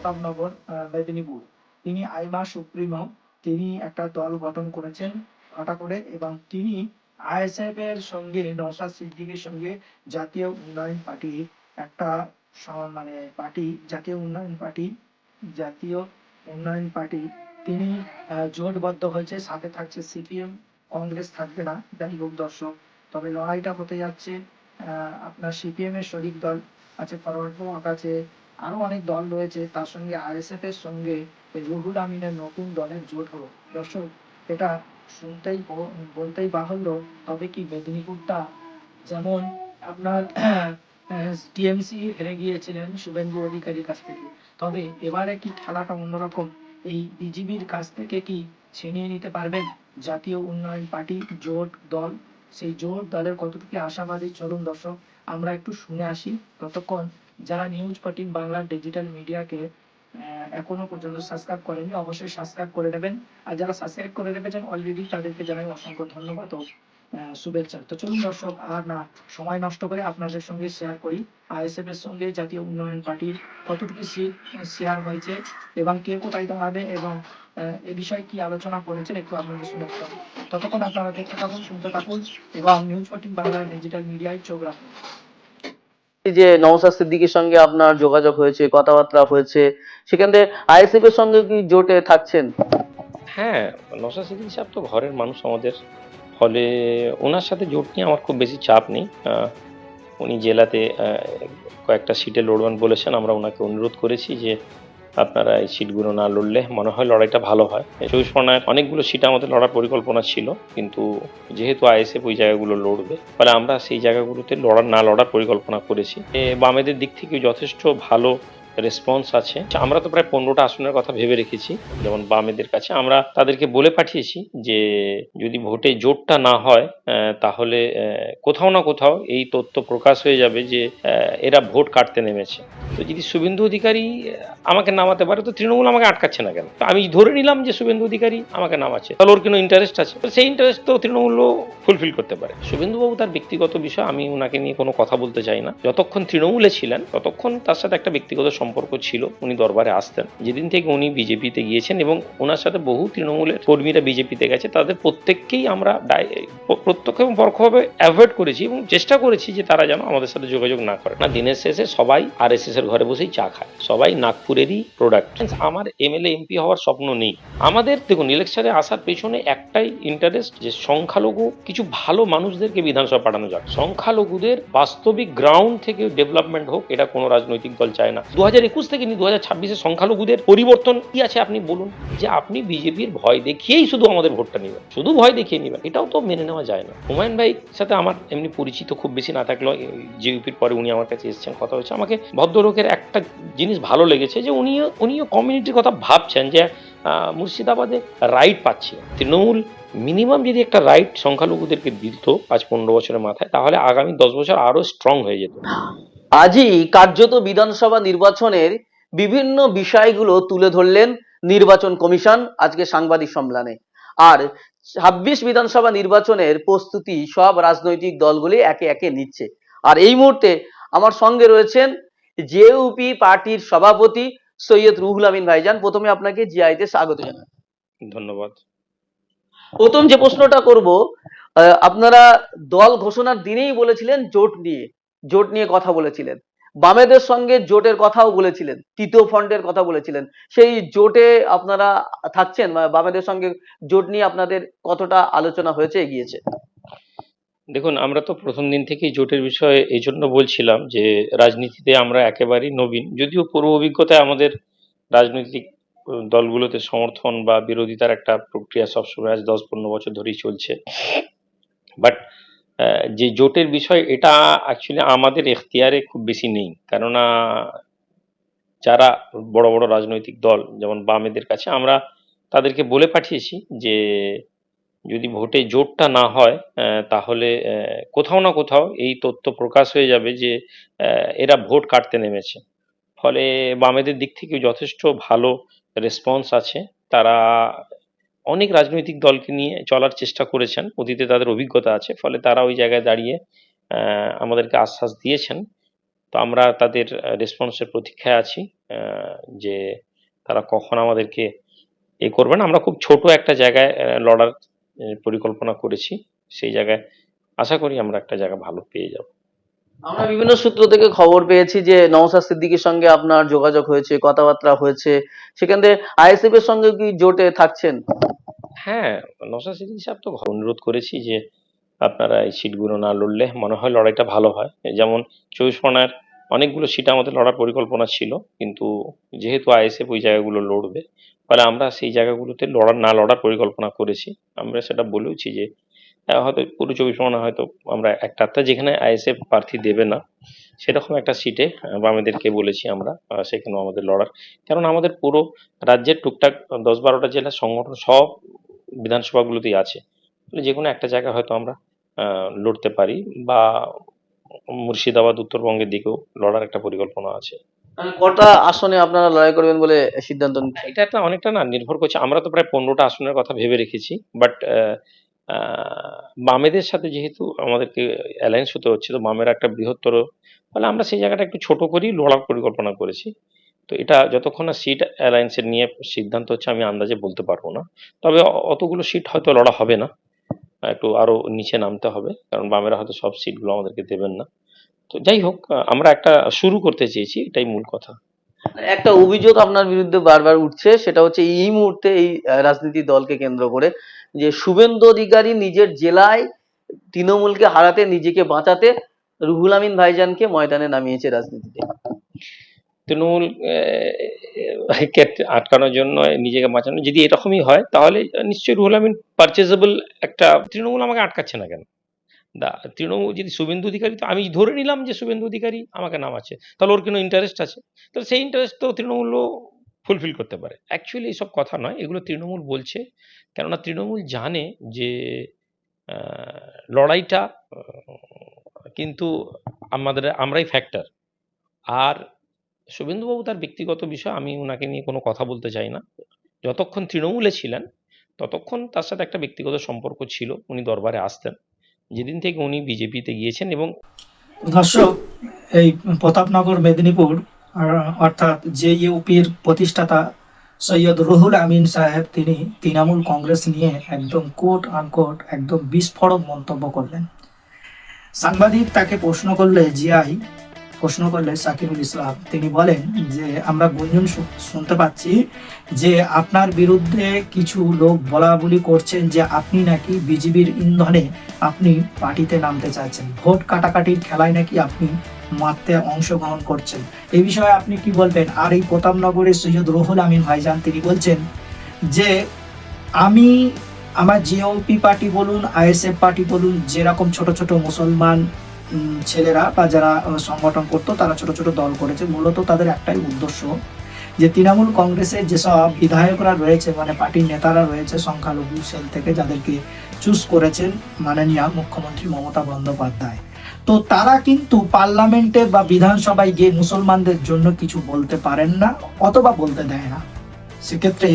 প্রতাপনগর মেদিনীপুর। তিনি আইমা সুপ্রিমো, তিনি একটা দল গঠন করেছেন হঠাৎ করে, এবং তিনি আইএসএফ এর সঙ্গে নওশাদ সিদ্দিকীর সঙ্গে জাতীয় উন্নয়ন পার্টি একটা মানে পার্টি, জাতীয় উন্নয়ন পার্টি তিনি জোটবদ্ধ হয়েছে, সাথে থাকছে সিপিএম, কংগ্রেস থাকবে না। যাই হোক দর্শক, তবে লড়াইটা হতে যাচ্ছে আপনার সিপিএম এর শরিক দল আছে, ফরওয়ার্ড ব্লক আছে, আরো অনেক দল রয়েছে, তার সঙ্গে আইএসএফ এর সঙ্গে রুহুল আমিনের নতুন দলের জোট হলো। দর্শক, এটা বলতেই বাহুল্য। তবে কি মেদিনীপুরটা যেমন আপনার টিএমসি হেরে গিয়েছিলেন শুভেন্দু অধিকারীর কাছ থেকে, তবে এবারে কি খেলাটা অন্যরকম? এই বিজেপির কাছ থেকে কি ছিনিয়ে নিতে পারবেন জাতীয় উন্নয়ন পার্টি জোট দল? সেই জোট দলের কতটুকু আশাবাদী, চলুন দর্শক আমরা একটু শুনে আসি। ততক্ষণ যারা নিউজ 14 বাংলার ডিজিটাল মিডিয়াকে এখনো পর্যন্ত সাবস্ক্রাইব করেনি, অবশ্যই সাবস্ক্রাইব করে নেবেন। আর যারা সাবস্ক্রাইব করে রেখেছেন অলরেডি, তাদেরকে জানাই অসংখ্য ধন্যবাদ ও শুভেচ্ছা। তো চলুন দর্শক, আর না সময় নষ্ট করে আপনাদের সঙ্গে শেয়ার করি আইএসএফ এর সঙ্গে জাতীয় উন্নয়ন পার্টির কতটুকু সিট শেয়ার হয়েছে এবং কে কোথায় দাঁড়াবে, এবং এ বিষয়ে কি আলোচনা করেছেন একটু আপনাদের শুনে থাকুন। ততক্ষণ আপনারা দেখতে থাকুন, শুনতে থাকুন এবং নিউজ 14 বাংলার ডিজিটাল মিডিয়ায় চোখ রাখুন। এই যে নওশাদ সিদ্দিকীর সঙ্গে আপনার যোগাযোগ হয়েছে, কথাবার্তা হয়েছে, সেখান থেকে আইএসএফ এর সঙ্গে কি জোটে থাকছেন? হ্যাঁ, নওশাদ সিদ্দিকী সাহেব তো ঘরের মানুষ আমাদের। ফলে ওনার সাথে জোট নিয়ে আমার খুব বেশি চাপ নেই। উনি জেলাতে কয়েকটা সিটে লড়বেন বলেছেন। আমরা ওনাকে অনুরোধ করেছি যে আপনারা এই সিটগুলো না লড়লে মনে হয় লড়াইটা ভালো হয়। 24 পরগনায় অনেকগুলো সিট আমাদের লড়ার পরিকল্পনা ছিল, কিন্তু যেহেতু আইএসএফ ওই জায়গাগুলো লড়বে, ফলে আমরা সেই জায়গাগুলোতে না লড়ার পরিকল্পনা করেছি। বামেদের দিক থেকে যথেষ্ট ভালো রেসপন্স আছে। আমরা তো প্রায় 15টা আসনের কথা ভেবে রেখেছি। যেমন বামেদের কাছে আমরা তাদেরকে বলে পাঠিয়েছি যে যদি ভোটে জোটটা না হয় তাহলে কোথাও না কোথাও এই তথ্য প্রকাশ হয়ে যাবে যে এরা ভোট কাটতে নেমেছে। তো যদি শুভেন্দু অধিকারী আমাকে নামাতে পারে, তো তৃণমূল আমাকে আটকাচ্ছে না কেন? আমি ধরে নিলাম যে শুভেন্দু অধিকারী আমাকে নামাচ্ছে, তাহলে ওর কোনো ইন্টারেস্ট আছে, সেই ইন্টারেস্ট তো তৃণমূলও ফুলফিল করতে পারে। শুভেন্দুবাবু তার ব্যক্তিগত বিষয়, আমি ওনাকে নিয়ে কোনো কথা বলতে চাই না। যতক্ষণ তৃণমূলে ছিলেন ততক্ষণ তার সাথে একটা ব্যক্তিগত সম্পর্ক ছিল, উনি দরবারে আসতেন। যেদিন থেকে উনি বিজেপিতে গিয়েছেন এবং ওনার সাথে বহু তৃণমূলের কর্মীরা বিজেপিতে গেছে, তাদের প্রত্যেককেই আমরা প্রত্যক্ষ এবং পরোক্ষভাবে অ্যাভয়েড করেছি এবং চেষ্টা করেছি যে তারা যেন আমাদের সাথে যোগাযোগ না করে। না, দিনের শেষে সবাই আরএসএস এর ঘরে বসেই চা খায়, সবাই নাগপুরেরই প্রোডাক্ট। আমার এমএলএ এমপি হওয়ার স্বপ্ন নেই আমাদের। দেখুন, ইলেকশনে আসার পেছনে একটাই ইন্টারেস্ট, যে সংখ্যালঘু কিছু ভালো মানুষদেরকে বিধানসভা পাঠানো যাক, সংখ্যালঘুদের বাস্তবিক গ্রাউন্ড থেকে ডেভেলপমেন্ট হোক, এটা কোনো রাজনৈতিক দল চায় না। 2021 থেকে নিয়ে 2026-এ সংখ্যালঘুদের পরিবর্তন কি আছে আপনি বলুন? যে আপনি বিজেপির ভয় দেখিয়েই শুধু আমাদের ভোটটা নেবেন, শুধু ভয় দেখিয়ে নেবেন, এটাও তো মেনে নেওয়া যায় না। হুমায়ুন ভাই সাথে আমার এমনি পরিচিত খুব বেশি না থাকলেও জিইউপির পরে উনি আমার কাছে এসেছেন, কথা হচ্ছে। আমাকে ভদ্রলোকের একটা জিনিস ভালো লেগেছে, যে উনিও কমিউনিটির কথা ভাবছেন, যে মুর্শিদাবাদে রাইট পাচ্ছে তৃণমূল। মিনিমাম যদি একটা রাইট সংখ্যালঘুদেরকে দিত 5-15 বছরের মাথায়, তাহলে আগামী 10 বছর আরো স্ট্রং হয়ে যেত। আজই কার্যত বিধানসভা নির্বাচনের বিভিন্ন বিষয়গুলো তুলে ধরলেন নির্বাচন কমিশন আজকে সাংবাদিক সম্মেলনে। আর 26 বিধানসভা নির্বাচনের প্রস্তুতি সব রাজনৈতিক দলগুলি একে একে নিচ্ছে। আর এই মুহূর্তে আমার সঙ্গে রয়েছেন জেইউপি পার্টির সভাপতি সৈয়দ রুহুল আমিন ভাইজান। প্রথমে আপনাকে জিআইতে স্বাগত জানাই। ধন্যবাদ। প্রথম যে প্রশ্নটা করব, আপনারা দল ঘোষণার দিনেই বলেছিলেন জোট নিয়ে কথা বলেছিলেন, বামেদের সঙ্গে জোটের কথাও বলেছিলেন, তৃতীয় ফ্রন্টের কথা বলেছিলেন। সেই জোটে আপনারা থাকছেন? বামেদের সঙ্গে জোট নিয়ে আপনাদের কতটা আলোচনা হয়েছে, এগিয়েছে? দেখুন, আমরা তো প্রথম দিন থেকেই জোটের বিষয়ে এই জন্য বলছিলাম যে রাজনীতিতে আমরা একেবারেই নবীন, যদিও পূর্ব অভিজ্ঞতায় আমাদের রাজনৈতিক দলগুলোতে সমর্থন বা বিরোধিতার একটা প্রক্রিয়া সবসময় আজ 10-15 বছর ধরেই চলছে। বাট যে জোটের বিষয়, এটা অ্যাকচুয়ালি আমাদের এখতিয়ারে খুব বেশি নেই। কেননা যারা বড় বড় রাজনৈতিক দল, যেমন বামেদের কাছে আমরা তাদেরকে বলে পাঠিয়েছি যে যদি ভোটে জোটটা না হয় তাহলে কোথাও না কোথাও এই তথ্য প্রকাশ হয়ে যাবে যে এরা ভোট কাটতে নেমেছে। ফলে বামেদের দিক থেকে যথেষ্ট ভালো রেসপন্স আছে। তারা অনেক রাজনৈতিক দলকে নিয়ে চলার চেষ্টা করেছেন, অতীতে তাদের অভিজ্ঞতা আছে, ফলে তারা ওই জায়গায় দাঁড়িয়ে আমাদেরকে আশ্বাস দিয়েছেন। তো আমরা তাদের রেসপন্সের প্রতীক্ষায় আছি, যে তারা কখন আমাদেরকে করবেন। আমরা খুব ছোট একটা জায়গায় লড়ার পরিকল্পনা করেছি, সেই জায়গায় আশা করি আমরা একটা জায়গা ভালো পেয়ে যাব। আমরা বিভিন্ন সূত্র থেকে খবর পেয়েছি যে নওশাদ সিদ্দিকীর সঙ্গে আপনার যোগাযোগ হয়েছে, কথাবার্তা হয়েছে, সেখান থেকে আইএসএফ এর সঙ্গে কি জোটে থাকছেন? হ্যাঁ, নওশাদ সিদ্দিকী সাহেব তো অনুরোধ করেছি যে আপনারা এই সিটগুলো না লড়লে মনে হয় লড়াইটা ভালো হয়। যেমন 24 পরগনার অনেকগুলো সিট আমাদের লড়ার পরিকল্পনা ছিল, কিন্তু যেহেতু আইএসএফ ওই জায়গাগুলো লড়বে, ফলে আমরা সেই জায়গাগুলোতে লড়ার পরিকল্পনা করেছি। আমরা সেটা বলেওছি যে হয়তো পুরো 24 পরগনা হয়তো আমরা একটা যেখানে আইএসএফ প্রার্থী দেবে না সেরকম একটা সিটে বামেদেরকে বলেছি আমরা সেখানেও আমাদের লড়ার। কারণ আমাদের পুরো রাজ্যের টুকটাক 10-12টা জেলার সংগঠন সব বিধানসভাগুলোতেই আছে, যে কোনো একটা জায়গায় হয়তো আমরা লড়তে পারি, বা মুর্শিদাবাদ, উত্তরবঙ্গের দিকেও লড়ার একটা পরিকল্পনা আছে। মানে কটা আসনে আপনারা লড়াই করবেন বলে সিদ্ধান্ত নিচ্ছেন? এটা একটা অনেকটা না নির্ভর করছে, আমরা তো প্রায় 15টা আসনের কথা ভেবে রেখেছি, বাট বামেদের সাথে যেহেতু আমাদেরকে অ্যালায়েন্স হতে হচ্ছে, তো বামেরা একটা বৃহত্তর, ফলে আমরা সেই জায়গাটা একটু ছোট করেই লড়ার পরিকল্পনা করেছি। তো এটা যতক্ষণ না সিট অ্যালায়েন্সের নিয়ে সিদ্ধান্ত হচ্ছে আমি আন্দাজে বলতে পারবো না, তবে অতগুলো সিট হয়তো লড়া হবে না, একটু আরো নিচে নামতে হবে, কারণ বামেরা হয়তো সব সিটগুলো আমাদেরকে দেবেন না। তো যাই হোক, আমরা একটা শুরু করতে চেয়েছি, এটাই মূল কথা। একটা অভিযোগ আপনার বিরুদ্ধে বারবার উঠছে, সেটা হচ্ছে এই মুহূর্তে এই রাজনীতি দলকে কেন্দ্র করে যে শুভেন্দু অধিকারী নিজের জেলায় তৃণমূলকে হারাতে, নিজেকে বাঁচাতে রুহুল আমিন ভাইজানকে ময়দানে নামিয়েছে রাজনীতিতে। তৃণমূল কে আটকানোর জন্য, নিজেকে বাঁচানো, যদি এরকমই হয় তাহলে নিশ্চয়ই রুহুল আমিন পারচেজেবল একটা। তৃণমূল আমাকে আটকাচ্ছে না কেন? তৃণমূল যদি শুভেন্দু অধিকারী, তো আমি ধরে নিলাম যে শুভেন্দু অধিকারী আমাকে নামাচ্ছে, তাহলে ওর কোনো ইন্টারেস্ট আছে, তাহলে সেই ইন্টারেস্ট তো তৃণমূলও ফুলফিল করতে পারে। অ্যাকচুয়ালি এইসব কথা নয়, এগুলো তৃণমূল বলছে, কেননা তৃণমূল জানে যে লড়াইটা কিন্তু আমরাই ফ্যাক্টর। আর শুভেন্দুবাবু তার ব্যক্তিগত বিষয়, আমি ওনাকে নিয়ে কোনো কথা বলতে চাই না। যতক্ষণ তৃণমূলে ছিলেন ততক্ষণ তার সাথে একটা ব্যক্তিগত সম্পর্ক ছিল, উনি দরবারে আসতেন। যেদিন থেকে উনি বিজেপিতে গিয়েছেন, এবং দর্শক, এই প্রতাপনগর মেদিনীপুর অর্থাৎ জেইউপির প্রতিষ্ঠাতা সৈয়দ রুহুল আমিন সাহেব, তিনি তৃণমূল কংগ্রেস নিয়ে একদম কোট আনকোট একদম বিস্ফোরক মন্তব্য করলেন। সাংবাদিক তাকে প্রশ্ন করলে সাকিরুল ইসলাম, তিনি বলেন যে আমরা গুঞ্জন শুনতে পাচ্ছি যে আপনার বিরুদ্ধে কিছু লোক বলা বলি করছেন যে আপনি নাকি বিজেপির ইন্ধনে আপনি পার্টিতে নামতে চাইছেন, ভোট কাটাকাটির খেলায় নাকি আপনি মারতে অংশগ্রহণ করছেন। এই বিষয়ে আপনি কি বলবেন? আর এই প্রতাপনগরের সৈয়দ রুহুল আমিন ভাইজান, তিনি বলছেন যে আমি আমার জিওপি পার্টি বলুন, আইএসএফ পার্টি বলুন, যেরকম ছোট ছোট মুসলমান ছেলেরা বা যারা সংগঠন করতো, তারা ছোট ছোট দল করেছে, মূলত তাদের একটাই উদ্দেশ্য যে তৃণমূল কংগ্রেসের যেসব বিধায়করা রয়েছে, মানে পার্টির নেতারা রয়েছে সংখ্যালঘু সেল থেকে, যাদেরকে চুজ করেছেন মাননীয় মুখ্যমন্ত্রী মমতা বন্দ্যোপাধ্যায়, তো তারা কিন্তু পার্লামেন্টে বা বিধানসভায় গিয়ে মুসলমানদের জন্য কিছু বলতে পারেন না অথবা বলতে দেয় না। সেক্ষেত্রে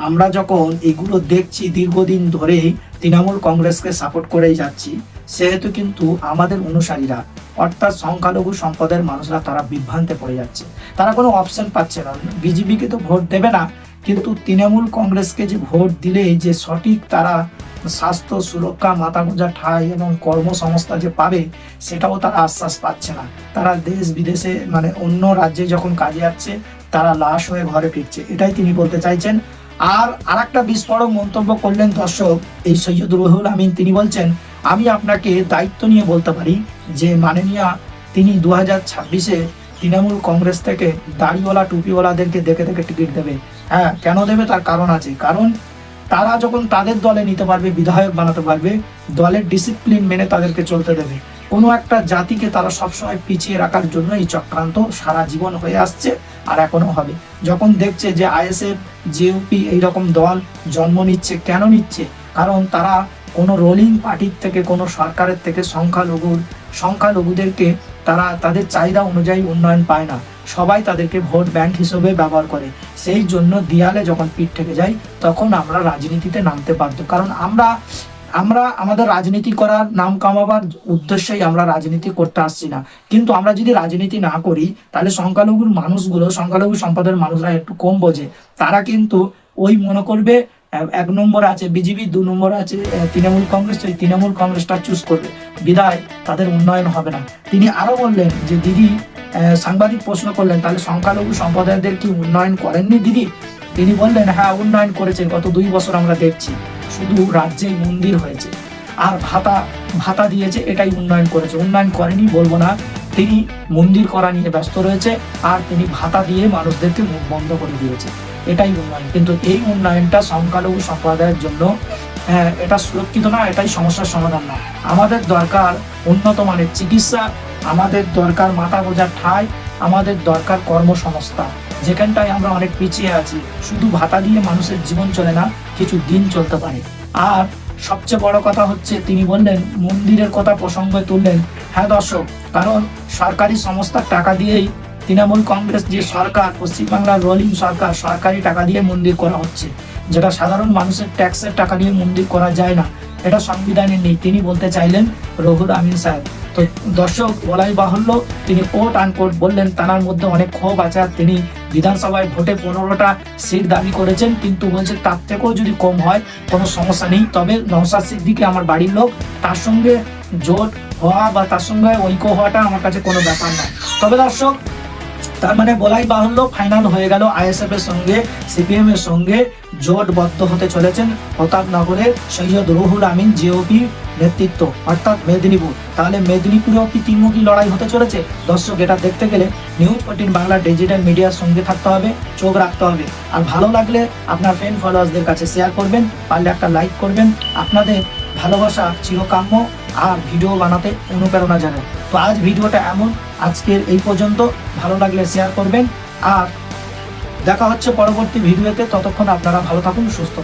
আমরা যখন এগুলো দেখছি, দীর্ঘদিন ধরেই তৃণমূল কংগ্রেসকে সাপোর্ট করেই যাচ্ছি, সেহেতু কিন্তু আমাদের অনুসারীরা অর্থাৎ সংখ্যালঘু সম্প্রদায়ের মানুষরা তারা বিভ্রান্তে পড়ে যাচ্ছে, তারা কোনো অপশন পাচ্ছে না। বিজেপিকে তো ভোট দেবে না, কিন্তু তৃণমূল কংগ্রেসকে যে ভোট দিলে যে সঠিক তারা স্বাস্থ্য সুরক্ষা, মাথা গোঁজা ঠাঁই এবং কর্মসংস্থা যে পাবে, সেটাও তারা আশ্বাস পাচ্ছে না। তারা দেশ বিদেশে, মানে অন্য রাজ্যে যখন কাজে যাচ্ছে, তারা লাশ হয়ে ঘরে ফিরছে, এটাই তিনি বলতে চাইছেন। আর একটা বিস্ফোরক মন্তব্য করলেন দর্শক এই সৈয়দ রুহুল আমিন, তিনি বলছেন আমি আপনাকে দায়িত্ব নিয়ে বলতে পারি যে মাননীয় তিনি 2026-এ তৃণমূল কংগ্রেস থেকে দাড়িওয়ালা টুপিওয়ালাদেরকে দেখে দেখে টিকিট দেবে। হ্যাঁ, কেন দেবে তার কারণ আছে, কারণ তারা যখন তাদের দলে নিতে পারবে, বিধায়ক বানাতে পারবে, দলের ডিসিপ্লিন মেনে তাদেরকে চলতে দেবে। কোনো একটা জাতিকে তারা সবসময় পিছিয়ে রাখার জন্য এই চক্রান্ত সারা জীবন হয়ে আসছে আর এখনো হবে। যখন দেখছে যে আইএসএফ, জেইউপি এইরকম দল জন্ম নিচ্ছে, কেন নিচ্ছে? কারণ তারা কোনো রোলিং পার্টির থেকে, কোনো সরকারের থেকে সংখ্যালঘুদেরকে তারা তাদের চাহিদা অনুযায়ী উন্নয়ন পায় না, সবাই তাদেরকে ভোট ব্যাংক হিসেবে ব্যবহার করে। সেই জন্য দেয়ালে যখন পিঠ থেকে যায়, তখন আমরা রাজনীতিতে নামতে বাধ্য। কারণ আমরা আমরা আমাদের রাজনীতি করার নাম কামাবার উদ্দেশ্যেই আমরা রাজনীতি করতে আসছি না, কিন্তু আমরা যদি রাজনীতি না করি তাহলে সংখ্যালঘুর মানুষগুলো, সংখ্যালঘু সম্প্রদায়ের মানুষরা একটু কম বোঝে, তারা কিন্তু ওই মনে করবে এক নম্বর আছে বিজেপি, 2 নম্বর আছে তৃণমূল কংগ্রেস, ওই তৃণমূল কংগ্রেসটা চুজ করবে, বিদায় তাদের উন্নয়ন হবে না। তিনি আরো বললেন যে দিদি, সাংবাদিক প্রশ্ন করলেন তাহলে সংখ্যালঘু সম্প্রদায়দের কি উন্নয়ন করেননি দিদি? তিনি বললেন হ্যাঁ উন্নয়ন করেছে, গত 2 বছর আমরা দেখছি, শুধু রাজ্যে মন্দির হয়েছে আর ভাতা দিয়েছে, এটাই উন্নয়ন করেছে। উন্নয়ন করেনি বলবো না, তিনি মন্দির করা নিয়ে ব্যস্ত রয়েছে আর তিনি ভাতা দিয়ে মানুষদেরকে মুখ বন্ধ করে দিয়েছে, এটাই উন্নয়ন। কিন্তু এই উন্নয়নটা সংখ্যালঘু সম্প্রদায়ের জন্য এটা সুরক্ষিত না, এটাই সমস্যার সমাধান না। আমাদের দরকার উন্নত মানের চিকিৎসা, আমাদের দরকার মাথা গোঁজার ঠাঁই, আমাদের দরকার কর্মসংস্থান। যেখানটায় আমরা অনেক পিছিয়ে আছি, শুধু ভাতা দিয়ে মানুষের জীবন চলে না, কিছু দিন চলতে পারে। আর সবচেয়ে বড় কথা হচ্ছে তিনি বললেন, মন্দিরের কথা প্রসঙ্গে তুললেন। হ্যাঁ দর্শক, কারণ সরকারি সংস্থার টাকা দিয়েই তৃণমূল কংগ্রেস যে সরকার, পশ্চিমবাংলার রোলিং সরকার, সরকারি টাকা দিয়ে মন্দির করা হচ্ছে, যেটা সাধারণ মানুষের ট্যাক্সের টাকা দিয়ে মন্দির করা যায় না, এটা সংবিধানে নেই। তিনি বলতে চাইলেন রুহুল আমিন সাহেব। তো দর্শক, বলাই বাহুল্য, তিনি কোট আনকোট বললেন তার মধ্যে অনেক ক্ষোভ আছে। আর তিনি বিধানসভায় ভোটে 15টা সিট দাবি করেছেন, কিন্তু বলছে তার থেকেও যদি কম হয় কোনো সমস্যা নেই, তবে নওশাদ সিদ্দিকী আমার বাড়ির লোক, তার সঙ্গে জোট হওয়া বা তার সঙ্গে ঐক্য হওয়াটা আমার কাছে কোনো ব্যাপার নয়। তবে দর্শক, তার মানে বলাই বাহুল্য, ফাইনাল হয়ে গেল আইএসএফ এর সঙ্গে সিপিএম এর সঙ্গে জোটবদ্ধ হতে চলেছেন প্রতাপনগরের সৈয়দ রুহুল আমিন জিওপি নেতৃত্ব, অর্থাৎ মেদিনীপুর। তাহলে মেদিনীপুরেও কি ত্রিমুখী লড়াই হতে চলেছে? দর্শক, এটা দেখতে গেলে নিউজ 14 বাংলা ডিজিটাল মিডিয়ার সঙ্গে থাকতে হবে, চোখ রাখতে হবে। আর ভালো লাগলে আপনার ফ্রেন্ড ফলোয়ার্সদের কাছে শেয়ার করবেন, পারলে একটা লাইক করবেন। আপনাদের ভালোবাসা চিরকাম্য, আর ভিডিও বানাতে অনুপ্রেরণা জানায়। তো আজ ভিডিওটা এমন, আজকের এই পর্যন্ত। ভালো লাগলে শেয়ার করবেন, আর দেখা হচ্ছে পরবর্তী ভিডিওতে। ততক্ষণ আপনারা ভালো থাকুন, সুস্থ থাকুন।